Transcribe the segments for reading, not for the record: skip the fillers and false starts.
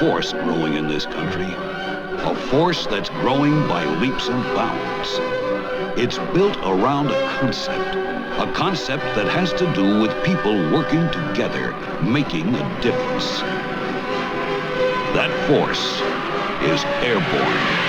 force growing in this country. A force that's growing by leaps and bounds. It's built around a concept that has to do with people working together, making a difference. That force is Airborne.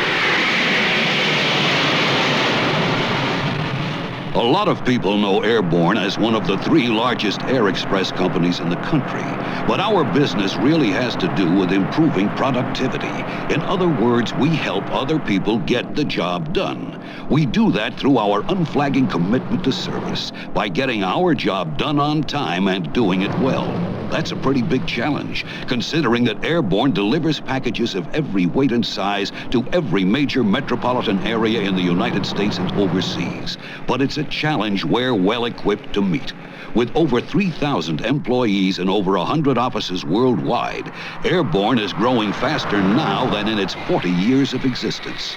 A lot of people know Airborne as one of the 3 largest air express companies in the country, but our business really has to do with improving productivity. In other words, we help other people get the job done. We do that through our unflagging commitment to service, by getting our job done on time and doing it well. That's a pretty big challenge, considering that Airborne delivers packages of every weight and size to every major metropolitan area in the United States and overseas. But it's a challenge we're well equipped to meet. With over 3,000 employees in over 100 offices worldwide, Airborne is growing faster now than in its 40 years of existence.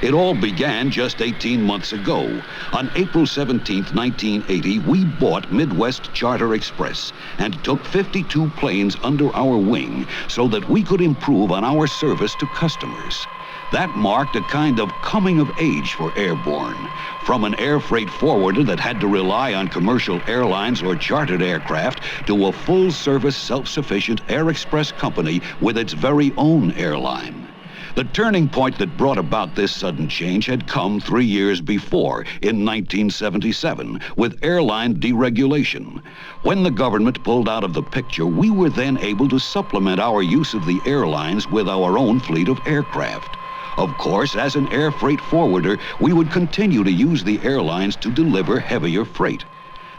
It all began just 18 months ago. On April 17, 1980, we bought Midwest Charter Express and took 52 planes under our wing so that we could improve on our service to customers. That marked a kind of coming of age for Airborne. From an air freight forwarder that had to rely on commercial airlines or chartered aircraft to a full-service, self-sufficient air express company with its very own airline. The turning point that brought about this sudden change had come 3 years before, in 1977, with Airline Deregulation. When the government pulled out of the picture, we were then able to supplement our use of the airlines with our own fleet of aircraft. Of course, as an air freight forwarder, we would continue to use the airlines to deliver heavier freight.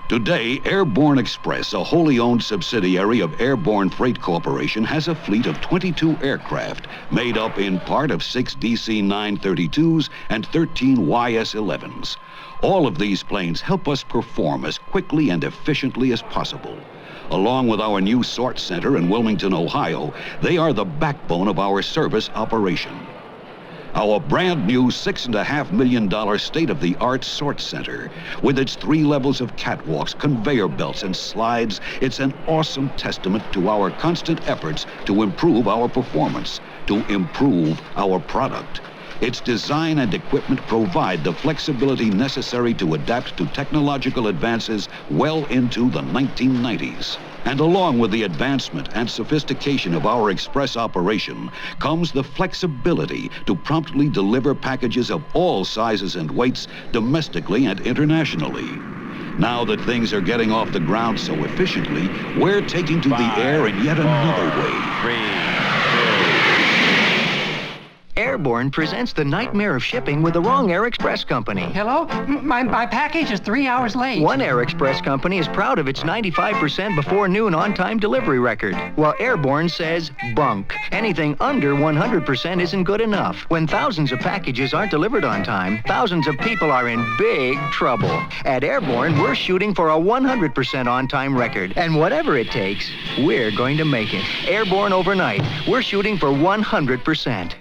Today, Airborne Express, a wholly owned subsidiary of Airborne Freight Corporation, has a fleet of 22 aircraft, made up in part of 6 DC-932s and 13 YS-11s. All of these planes help us perform as quickly and efficiently as possible. Along with our new sort center in Wilmington, Ohio, they are the backbone of our service operation. Our brand new $6.5 million state-of-the-art sort center, with its 3 levels of catwalks, conveyor belts, and slides, it's an awesome testament to our constant efforts to improve our performance, to improve our product. Its design and equipment provide the flexibility necessary to adapt to technological advances well into the 1990s. And along with the advancement and sophistication of our express operation comes the flexibility to promptly deliver packages of all sizes and weights domestically and internationally. Now that things are getting off the ground so efficiently, we're taking to the air in yet another way. Airborne presents the nightmare of shipping with the wrong Air Express company. Hello? My package is 3 hours late. One Air Express company is proud of its 95% before noon on-time delivery record, while Airborne says bunk. Anything under 100% isn't good enough. When thousands of packages aren't delivered on time, thousands of people are in big trouble. At Airborne, we're shooting for a 100% on-time record, and whatever it takes, we're going to make it. Airborne overnight, we're shooting for 100%.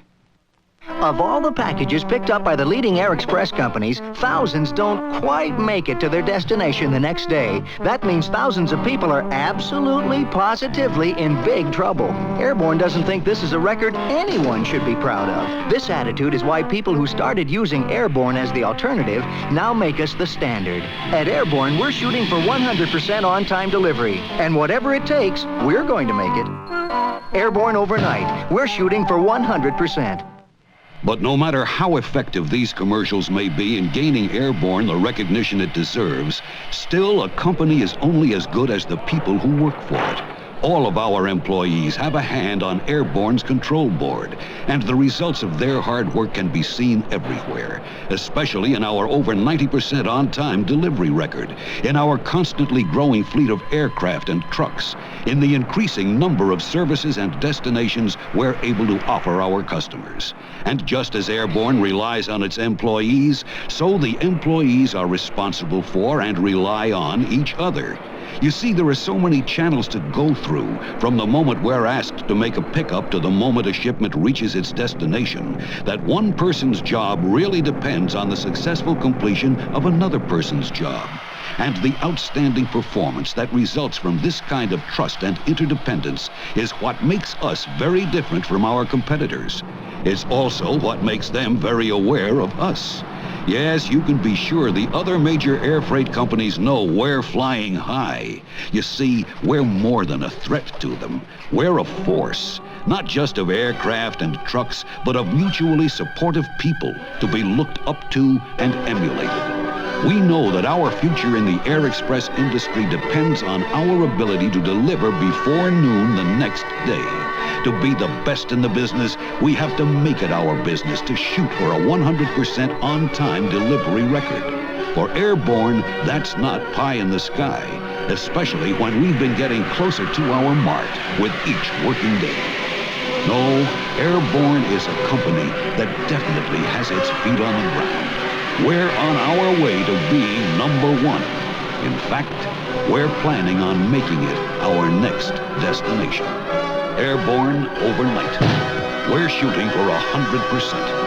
Of all the packages picked up by the leading Air Express companies, thousands don't quite make it to their destination the next day. That means thousands of people are absolutely, positively in big trouble. Airborne doesn't think this is a record anyone should be proud of. This attitude is why people who started using Airborne as the alternative now make us the standard. At Airborne, we're shooting for 100% on-time delivery. And whatever it takes, we're going to make it. Airborne overnight, we're shooting for 100%. But no matter how effective these commercials may be in gaining Airborne the recognition it deserves, still a company is only as good as the people who work for it. All of our employees have a hand on Airborne's control board, and the results of their hard work can be seen everywhere, especially in our over 90% on-time delivery record, in our constantly growing fleet of aircraft and trucks, in the increasing number of services and destinations we're able to offer our customers. And just as Airborne relies on its employees, so the employees are responsible for and rely on each other. You see, there are so many channels to go through, from the moment we're asked to make a pickup to the moment a shipment reaches its destination, that one person's job really depends on the successful completion of another person's job. And the outstanding performance that results from this kind of trust and interdependence is what makes us very different from our competitors. It's also what makes them very aware of us. Yes, you can be sure the other major air freight companies know we're flying high. You see, we're more than a threat to them. We're a force, not just of aircraft and trucks, but of mutually supportive people to be looked up to and emulated. We know that our future in the air express industry depends on our ability to deliver before noon the next day. To be the best in the business, we have to make it our business to shoot for a 100% on-time delivery record. For Airborne, that's not pie in the sky, especially when we've been getting closer to our mark with each working day. No, Airborne is a company that definitely has its feet on the ground. We're on our way to being #1. In fact, we're planning on making it our next destination. Airborne overnight. We're shooting for 100%.